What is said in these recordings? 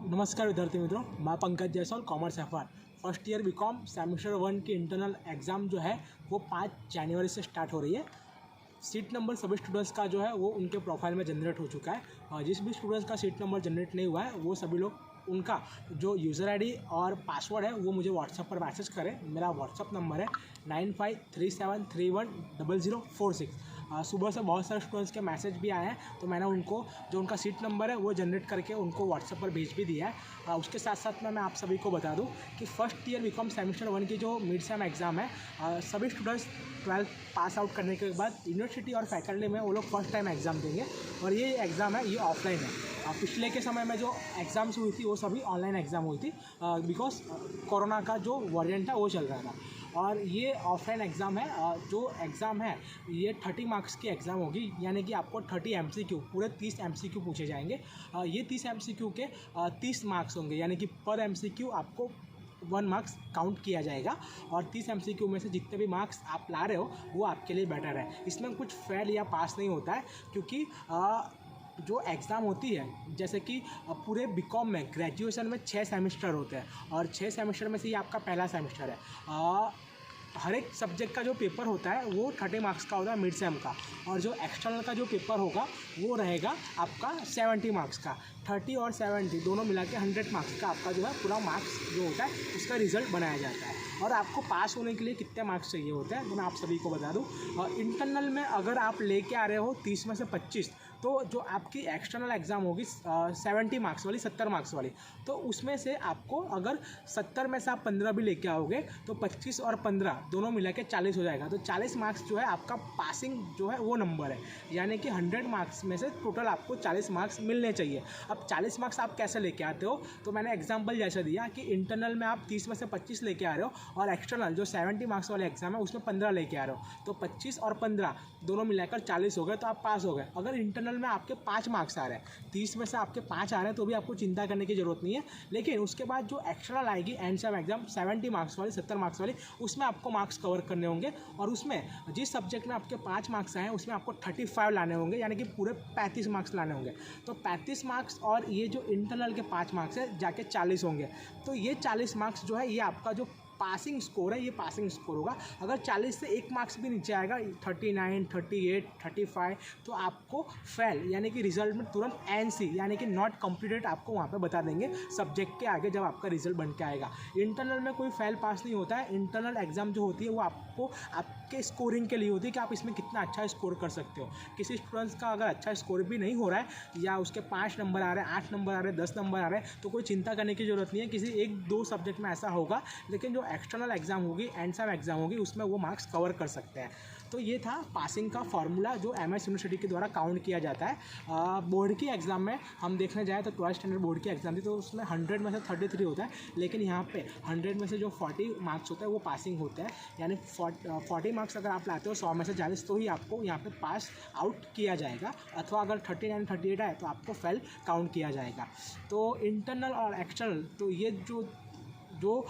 नमस्कार विद्यार्थी मित्रों, मैं Pankaj Jaiswal, commerce FR first year BCom semester 1 की इंटरनल एग्ज़ाम जो है वो 5 जनवरी से स्टार्ट हो रही है। सीट नंबर सभी स्टूडेंट्स का जो है वो उनके प्रोफाइल में जनरेट हो चुका है और जिस भी स्टूडेंट्स का सीट नंबर जनरेट नहीं हुआ है वो सभी लोग उनका जो यूज़र आईडी और पासवर्ड है वो मुझे व्हाट्सएप पर मैसेज करें। मेरा व्हाट्सएप नंबर है 9537310046। सुबह से बहुत सारे स्टूडेंट्स के मैसेज भी आए हैं तो मैंने उनको जो उनका सीट नंबर है वो जनरेट करके उनको व्हाट्सएप पर भेज भी दिया है। उसके साथ साथ मैं आप सभी को बता दूं कि फर्स्ट ईयर बीकॉम सेमेस्टर 1 की जो मिड सेम एग्ज़ाम है, सभी स्टूडेंट्स 12th पास आउट करने के बाद यूनिवर्सिटी और फैकल्टी में वो लोग फर्स्ट टाइम एग्ज़ाम देंगे और ये एग्ज़ाम है ये ऑफलाइन है। पिछले के समय में जो एग्ज़ाम्स हुई थी वो सभी ऑनलाइन एग्ज़ाम हुई थी बिकॉज कोरोना का जो वेरिएंट है वो चल रहा था। और ये ऑफलाइन एग्ज़ाम है। जो एग्ज़ाम है ये 30 मार्क्स की एग्ज़ाम होगी, यानी कि आपको 30 MCQ पूरे 30 MCQ पूछे जाएंगे। ये 30 MCQ के 30 मार्क्स होंगे, यानी कि पर MCQ आपको 1 मार्क्स काउंट किया जाएगा और 30 MCQ में से जितने भी मार्क्स आप ला रहे हो वो आपके लिए बेटर है। इसमें कुछ फेल या पास नहीं होता है, क्योंकि जो एग्ज़ाम होती है जैसे कि पूरे बीकॉम में ग्रेजुएशन में 6 सेमेस्टर होते हैं और 6 सेमेस्टर में से ये आपका पहला सेमेस्टर है। हर एक सब्जेक्ट का जो पेपर होता है वो 30 मार्क्स का होता है मिड सेम का, और जो एक्सटर्नल का जो पेपर होगा वो रहेगा आपका 70 मार्क्स का। 30 और 70 दोनों मिला के 100 मार्क्स का आपका जो है पूरा मार्क्स जो होता है उसका रिज़ल्ट बनाया जाता है। और आपको पास होने के लिए कितने मार्क्स चाहिए होते हैं तो मैं आप सभी को बता दूं। और इंटरनल में अगर आप लेके आ रहे हो 30 में से 25, तो जो आपकी एक्सटर्नल एग्ज़ाम होगी 70 मार्क्स वाली, 70 मार्क्स वाली, तो उसमें से आपको अगर 70 में से आप 15 भी लेके आओगे तो 25 और 15 दोनों मिला के 40 हो जाएगा। तो 40 मार्क्स जो है आपका पासिंग जो है वो नंबर है, यानी कि 100 मार्क्स में से टोटल आपको 40 मार्क्स मिलने चाहिए। अब 40 मार्क्स आप कैसे लेके आते हो, तो मैंने एग्जाम्पल जैसा दिया कि इंटरनल में आप 30 में से 25 लेके आ रहे हो और एक्सटर्नल जो 70 मार्क्स वाले एग्जाम है उसमें 15 लेके आ रहे हो, तो 25 और 15 दोनों मिलाकर 40 हो गए, तो आप पास हो गए। अगर इंटरनल में आपके 5 मार्क्स आ रहे हैं, 30 में से आपके 5 आ रहे हैं, तो भी आपको चिंता करने की ज़रूरत नहीं है। लेकिन उसके बाद जो एक्सटर्नल आएगी एंड सेम एग्जाम 70 मार्क्स वाली, 70 मार्क्स वाली, उसमें आपको मार्क्स कवर करने होंगे और उसमें जिस सब्जेक्ट में आपके 5 मार्क्स आए हैं उसमें आपको 35 लाने होंगे, यानी कि पूरे 35 मार्क्स लाने होंगे। तो 35 मार्क्स और ये जो इंटरनल के 5 मार्क्स है जाके 40 होंगे। तो ये 40 मार्क्स जो है ये आपका जो पासिंग स्कोर है, ये पासिंग स्कोर होगा। अगर 40 से 1 मार्क्स भी नीचे आएगा 39, 38, 35, तो आपको फेल, यानी कि रिजल्ट में तुरंत NC यानी कि नॉट कंप्लीटेड आपको वहाँ पे बता देंगे सब्जेक्ट के आगे जब आपका रिजल्ट बन के आएगा। इंटरनल में कोई फेल पास नहीं होता है। इंटरनल एग्जाम जो होती है वो आपको आपके स्कोरिंग के लिए होती है कि आप इसमें कितना अच्छा स्कोर कर सकते हो। किसी स्टूडेंट्स का अगर अच्छा स्कोर भी नहीं हो रहा है या उसके 5 नंबर आ रहे हैं, 8 नंबर आ रहे हैं, 10 नंबर आ रहे हैं, तो कोई चिंता करने की ज़रूरत नहीं है। किसी 1-2 सब्जेक्ट में ऐसा होगा, लेकिन जो एक्सटर्नल एग्जाम होगी, एंड सेम एग्जाम होगी, उसमें वो मार्क्स कवर कर सकते हैं। तो ये था पासिंग का फार्मूला जो MS यूनिवर्सिटी के द्वारा काउंट किया जाता है। बोर्ड की एग्ज़ाम में हम देखने जाए तो 12th स्टैंडर्ड बोर्ड की एग्ज़ाम थी तो उसमें 100 में से 33 होता है, लेकिन यहाँ पे 100 में से जो 40 मार्क्स होता है वो पासिंग होता है, यानी 40 मार्क्स अगर आप लाते हो 100 में से 40 तो ही आपको यहाँ पे पास आउट किया जाएगा, अथवा अगर 39, 38 आए तो आपको फेल काउंट किया जाएगा। तो इंटरनल और एक्सटर्नल, तो ये जो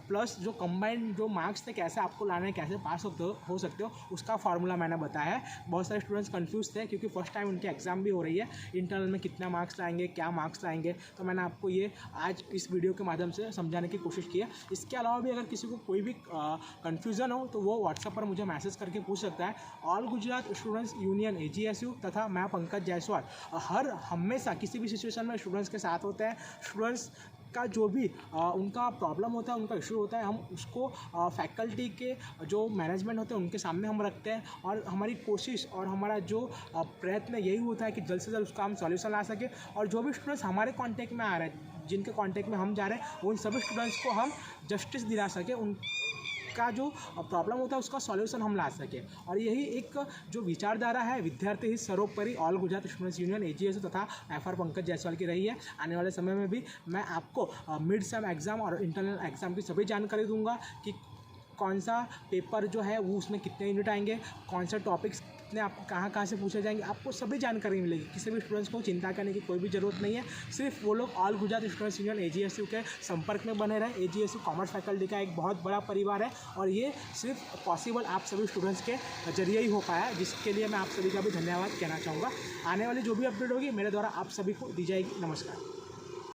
प्लस जो कंबाइंड जो मार्क्स थे कैसे आपको लाने हैं, कैसे पास हो सकते हो, उसका फार्मूला मैंने बताया है। बहुत सारे स्टूडेंट्स कंफ्यूज थे क्योंकि फर्स्ट टाइम उनकी एग्जाम भी हो रही है। इंटरनल में कितना मार्क्स लाएंगे, क्या मार्क्स लाएंगे, तो मैंने आपको ये आज इस वीडियो के माध्यम से समझाने की कोशिश की है। इसके अलावा भी अगर किसी को कोई भी कन्फ्यूज़न हो तो वो व्हाट्सएप पर मुझे मैसेज करके पूछ सकता है। All Gujarat students union AGSU तथा मैं पंकज जायसवाल हमेशा किसी भी सिचुएशन में स्टूडेंट्स के साथ होते हैं। स्टूडेंट्स का जो भी उनका प्रॉब्लम होता है, उनका इशू होता है, हम उसको फैकल्टी के जो मैनेजमेंट होते हैं उनके सामने हम रखते हैं और हमारी कोशिश और हमारा जो प्रयत्न यही होता है कि जल्द से जल्द उसका हम सॉल्यूशन ला सकें। और जो भी स्टूडेंट्स हमारे कांटेक्ट में आ रहे हैं, जिनके कांटेक्ट में हम जा रहे हैं, उन सभी स्टूडेंट्स को हम जस्टिस दिला सकें, उनका जो प्रॉब्लम होता है उसका सॉल्यूशन हम ला सकें। और यही एक जो विचारधारा है विद्यार्थी हित सर्वोपरि all Gujarat students union AGSU तथा FR पंकज जायसवाल की रही है। आने वाले समय में भी मैं आपको मिड सेम एग्ज़ाम और इंटरनल एग्ज़ाम की सभी जानकारी दूंगा कि कौन सा पेपर जो है वो उसमें कितने यूनिट आएंगे, कौन से टॉपिक्स कितने आपको कहाँ से पूछे जाएंगे, आपको सभी जानकारी मिलेगी। किसी भी स्टूडेंट्स को चिंता करने की कोई भी ज़रूरत नहीं है। सिर्फ वो लोग all Gujarat students union AGSU के संपर्क में बने रहे। AGSU कॉमर्स फैकल्टी का एक बहुत बड़ा परिवार है और ये सिर्फ पॉसिबल आप सभी स्टूडेंट्स के जरिए ही हो पाया, जिसके लिए मैं आप सभी का भी धन्यवाद कहना चाहूँगा। आने वाली जो भी अपडेट होगी मेरे द्वारा आप सभी को दी जाएगी। नमस्कार।